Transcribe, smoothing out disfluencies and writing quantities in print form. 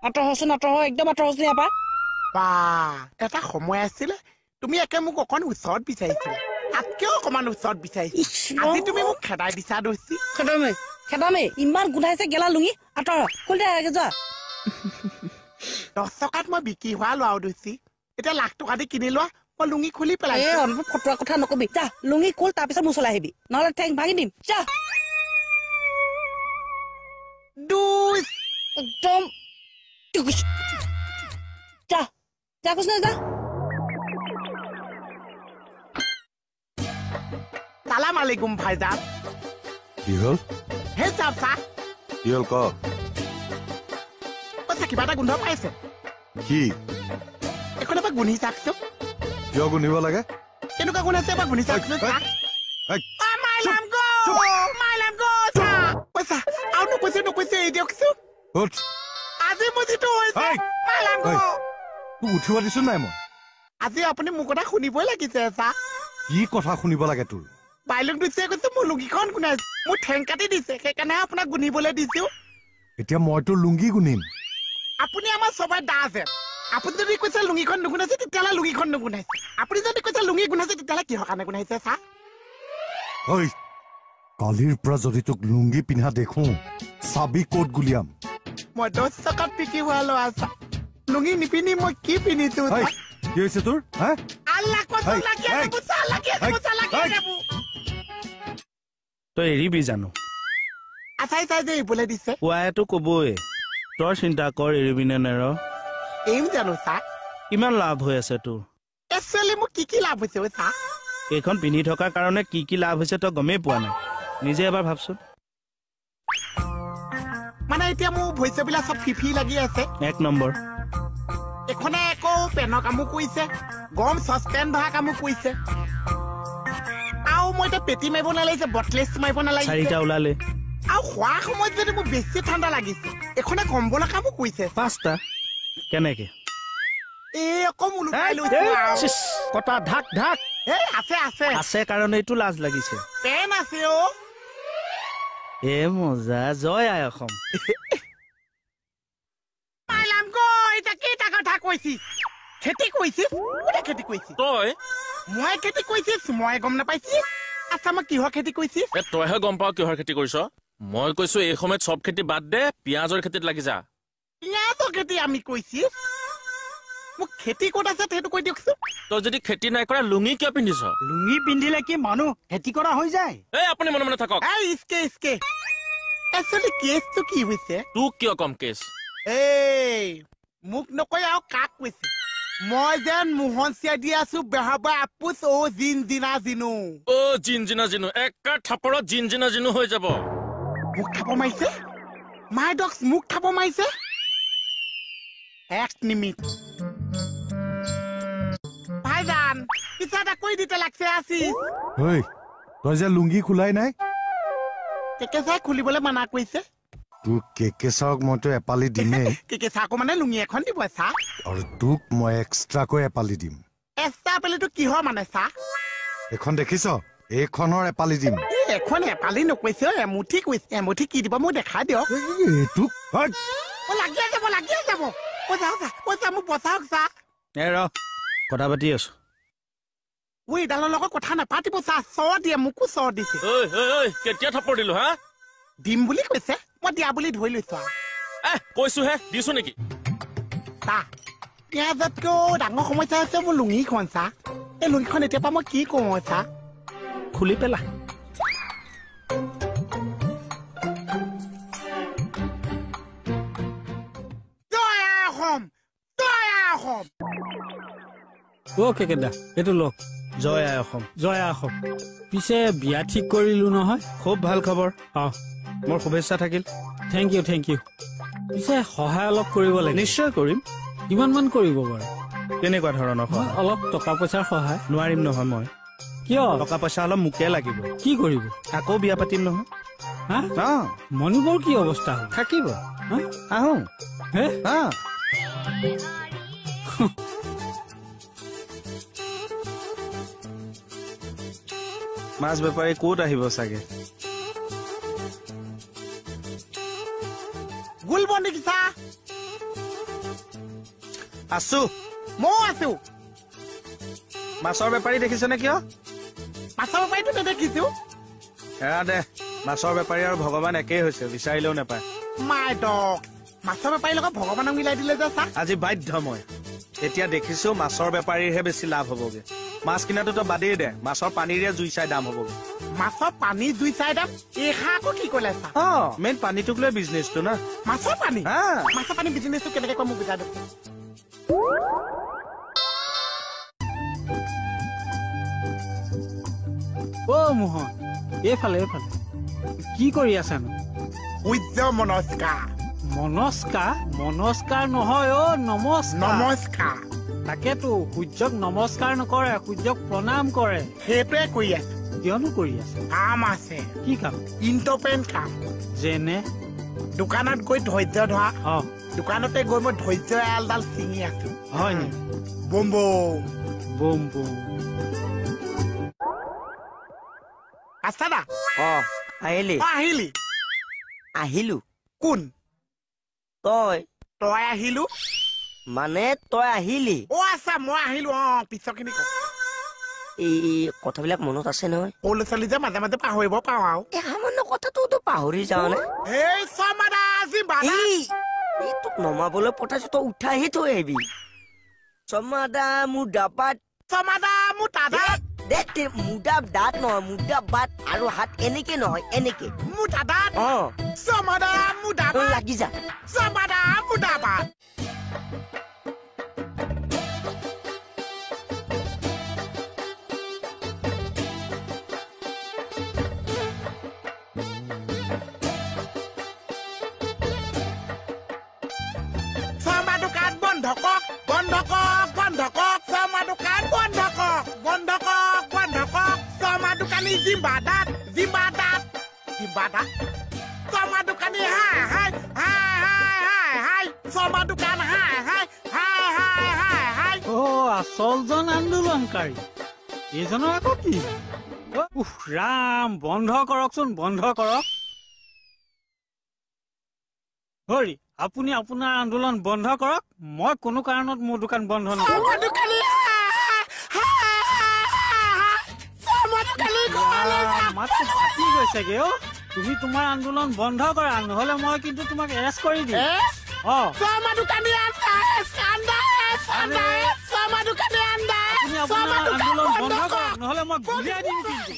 আঁতৰ হচোন একদম আঁতৰ হচোন ইয়াৰ পৰা বা এটা সময় আছিলে তুমি একে মোক অকণ ওচৰত বিচাৰিছিলা তাতকেও অকমান ওচৰত বিচাৰিছা আজি তুমি মোক খেদাই দিছা দোষী খেদামে ইমান গোন্ধাইছে গেলা লুঙি আঁতৰ খুলি দে যোৱা 10 টকাত মই বিক্ৰী হোৱা লোৱাও দোষী এতিয়া লাখ টকা দি কিনি লোৱা মই লুঙি খুলি পেলাই ফটোৱা কথা নকবি যা লুঙি খুল তাৰপিছত মোৰ চলাই আহিবি নহ'লে ঠেং ভাঙি দিম যা একদম যা যা কৈছ না যা সালাম আলাইকুম ভাইজান কি হ'ল হে চাচা কি হ'ল ক কিবা এটা গোন্ধ পাইছে কি এখন এবাৰ গুণি চাকচোন কিয় গুণিব লাগে কেনেকুৱা গুণ আছে এবাৰ গুণি চাকচোন নকৈছে এই দিয়কচোন আজি মোৰ যিটো হৈছে তোক উঠিব দিছো নাই মই আজি আপুনি মোৰ কথা শুনিবই লাগিছে চা কি কথা শুনিব লাগে তোৰ বাইলক দিছে কৈছে মোৰ লুঙিখন গুণাইছে মোৰ ঠেং কাটি দিছে সেইকাৰণে আপোনাক গুণিবলৈ দিছো এতিয়া মই তোৰ লুংগি গুণিম আপুনি আমাৰ সবাই দা আছে আপুনি যদি কৈছে লুঙিখন নুগুণাইছে তেতিয়াহ'লে লুঙিখন নুগুণাইছে আপুনি যদি কৈছে লুঙি গুণাইছে তেতিয়াহ'লে কিহৰ কাৰণে গুণাইছে চা ঐ কালিৰ পৰা যদি তোক লুংগি পিন্ধা দেখো চাবি ক'ত গুলিয়াম মই 10 টকাত বিক্ৰী হোৱা লোৱা চা লুঙি নিপিন্ধি মই কি পিন্ধিছো কি হৈছে তোৰ আল্লাহ কসম লাগি আছে তই এৰিবি জানো আচাই চাই যে এইবোলে দিছে পুৱাইতো কবই তই চিন্তা কৰ এৰিবি নে নেৰ এইম জানো চা কিমান লাভ হৈ আছে তোৰ একচুৱেলি মোৰ কি লাভ হৈছে চা এইখন পিন্ধি থকাৰ কাৰণে কি লাভ হৈছে তই গমেই পোৱা নাই নিজে এবাৰ ভাবচোন মানে এতিয়া মোৰ ভৈস্যবিলাক চব ফিফি লাগি আছে 1 নম্বৰ এখনে একো পেনৰ কামো কৰিছে গৰম চচপেন ধৰা কামো কৰিছে আৰু মই এতিয়া পেটি মাৰিব নালাগিছে বটলেছ মাৰিব নালাগিছে 4টা ওলালে আৰু খোৱা সময়ত যদি মোৰ বেছি ঠাণ্ডা লাগিছে এখনে কম্বলৰ কামো কৰিছে 5টা কেনেকে এই অকম উলুকাই লৈছে কটা ঢাক আছে কাৰণে এইটো লাজ লাগিছে পেন আছে এ মজা জয় আই অসম খেতি কৰিছিস খেতি কৰিছিস তই মই খেতি কৰিছিস মই গম নাপাইছিস আচ্ছা মই কিহৰ খেতি কৰিছিস তইহে গম পাও কিহৰ খেতি কৰিছ মই কৈছো এই সময়ত সব খেতি বাদ দে পিয়াজৰ খেতিত লাগি যা পিয়াজৰ খেতি আমি কৰিছিস মোক খেতি ক'ত আছে সেইটো কৈ দিয়কচোন তই যদি খেতি নাই কৰা লুঙি কিয় পিন্ধিছ লুঙি পিন্ধিলে কি মানুহ খেতি কৰা হৈ যায় এই আপুনি মনে মনে থাকক এই ইসকে একচুৱেলি কেছটো কি হৈছে তোক কিয় কম কেছ এই মোক নকৈ আৰু কাক কৈছে মই যেন মোহন চিয়াই দি আছো বেহাবা আপুচ জিনজিনা জিনু জিনজিনা একা থাপৰত জিনজিনা জিনু হৈ যাব মোক খাব মাৰিছে মাই ডগছ মোক খাব মাৰিছে 1 মিনিট ভাইজান পিছা এটা কৈ দিতে লাগছে আছি ঐ তই যে লুংগি খোলাই নাই কেকেচাই খুলিবলৈ মানা কৰিছে তোক কেকেচাওক মইতো এপালি দিমেই কেকেচাকো মানে লুঙি এখন দিব চা আৰু তোক মই এক্সট্ৰাকৈ এপালি দিম এক্সট্ৰা এপালিটো কিহৰ মানে চা এখন দেখিছ এইখনৰ এপালি দিম এখন এপালি নকৈছে এমুঠি কৈছে এমুঠি কি দিব মোক দেখাই দিয়ক এইটোক লাগিয়ে যাব পইচা মোক বচাওক চা কথা পাতি আছো এইডালৰ লগত কথা নাপাতিব চা চ দিয়ে মোকো চ দিছে কেতিয়া থাপৰ দিলো হা দিম বুলি কৈছে মই দিয়া বুলি ধৰি লৈছো কৈছোহে দিছো নেকি চা পিয়াজতকেও ডাঙৰ সমস্যা হৈছে মোৰ লুঙিখন চা এই লুঙিখন এতিয়া পৰা মই কি কওঁ চা খুলি পেলা কেকেদা এইটো লওক জয় আই অসম জয় অসম পিছে বিয়া ঠিক কৰিলো নহয় খুব ভাল খবৰ মোৰ শুভেচ্ছা থাকিল থেংক ইউ পিছে সহায় অলপ কৰিব লাগে নিশ্চয় কৰিম কিমান মান কৰিব বাৰু কেনেকুৱা ধৰণৰ সহায় অলপ টকা পইচাৰ সহায় নোৱাৰিম নহয় মই কিয় টকা পইচা অলপ মোকে লাগিব কি কৰিব আকৌ বিয়া পাতিম নহয় মণিবৰ কি অৱস্থা হ'ল থাকিব আহো মাছ বেপাৰী ক'ত আহিব চাগে গুলব নেকি চা আছো ময়ো আছো মাছৰ বেপাৰী দেখিছেনে কিয় মাছৰ বেপাৰীটো নেদেখিছো এৰা দে মাছৰ বেপাৰী আৰু ভগৱান একেই হৈছে বিচাৰিলেও নাপায় মাই ডগ মাছৰ বেপাৰীৰ লগত ভগৱানক মিলাই দিলে যে চা আজি বাধ্য মই এতিয়া দেখিছো মাছৰ বেপাৰীৰহে বেছি লাভ হ'বগে মাছ কিনাটোতো বাদেই দে মাছৰ পানীৰে জুই চাই দাম হ'বগে মাছৰ পানী দুই চাই দাম এইষা আকৌ কি ক'লে চা মেইন পানীটোক লৈ বিজনেছটো না মাছৰ পানী হা। মাছৰ পানী বিজনেছটো কেনেকে কয় মোক বুজাই দিয়ক অ' মোহন এইফালে কি কৰি আছানো সূৰ্য মনস্কাৰ মনস্কাৰ নহয় অ' নমস্কাৰ নমস্কাৰ তাকেতো সূৰ্যক নমস্কাৰ নকৰে সূৰ্যক প্ৰণাম কৰে সেইটোৱে কৰি আছো কিয়নো কৰি আছে কাম আছে কি কাম ইণ্টপেণ্ট কাম যেনে দোকানত গৈ ধৈৰ্য ধৰা অ দোকানতে গৈ মই ধৈৰ্য এলডাল ছিঙি আছো হয় নেকি বম বুম বুম আছা দা আহিলি আহিলি আহিলো কোন তই তই আহিলো মানে তই আহিলি আচ্ছা মই আহিলো পিছৰখিনি এই কথাবিলাক মনত আছে নহয় সৰু ল'ৰা ছোৱালী যে মাজে মাজে পাহৰিব পাওঁ আৰু এই সামান্য কথাটোতো পাহৰি যাওঁ নে এই চমাদা আজি বাধা এই তোক নমাবলৈ পঠাইছো তই উঠাইহে থৈ আহিবি চমাদা মোৰ ডাবাত চমাদা মোৰ দাদা দে মুদা দাঁত নহয় মুদা বাট আৰু হাত এনেকে নহয় এনেকে মোৰ দাদা অ চমাদা মোৰ দাদা লাগি যা চমাদা মোৰ দাদা চমা দোকান বন্ধ কক চমা দোকান বন্ধ কক চমা দোকানী জিম্বাদাত চমা দোকানী হাই চমা দোকান হাই অ' আচলজন আন্দোলনকাৰী এইজনৰ আকৌ কি উফ ৰাম বন্ধ কৰকচোন বন্ধ কৰক হৰি আপুনি আপোনাৰ আন্দোলন বন্ধ কৰক মই কোনো কাৰণত মোৰ দোকান বন্ধ নকৰোঁ চমা দোকানী মাতটো ফাটি গৈছেগে অ' তুমি তোমাৰ আন্দোলন বন্ধ কৰা নহ'লে মই কিন্তু তোমাক এৰেষ্ট কৰি দিম অ' চমা দোকানী আপুনি আপোনাৰ আন্দোলন বন্ধ কৰক নহ'লে মই গুলিয়াই দিম কিন্তু